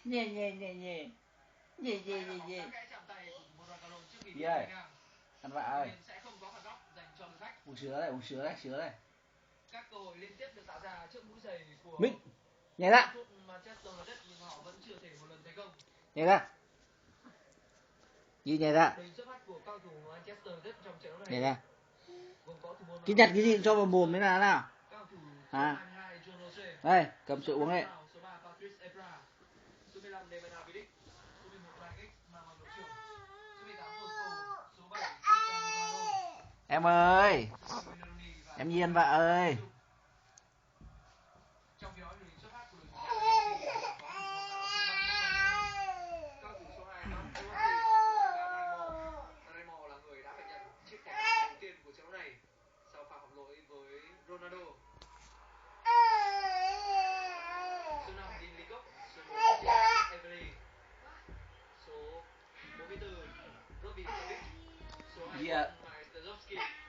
Nhẹ nhẹ nhẹ nhẹ. Nhẹ nhẹ nhẹ nhẹ. Đi ơi. Ăn vạ ơi. Uống sữa đây, uống sữa đây, sữa đây. Các cơ hội liên tiếp được tạo ra trước mũi giày của Minh. Nhảy ra. Nhảy ra. Gì nhảy ra? Nhảy ra. Cái nhặt cái gì cho vào mồm thế nào? À. Đây, cầm sữa uống đây. Em ơi. Em Nhiên vợ ơi. Yeah.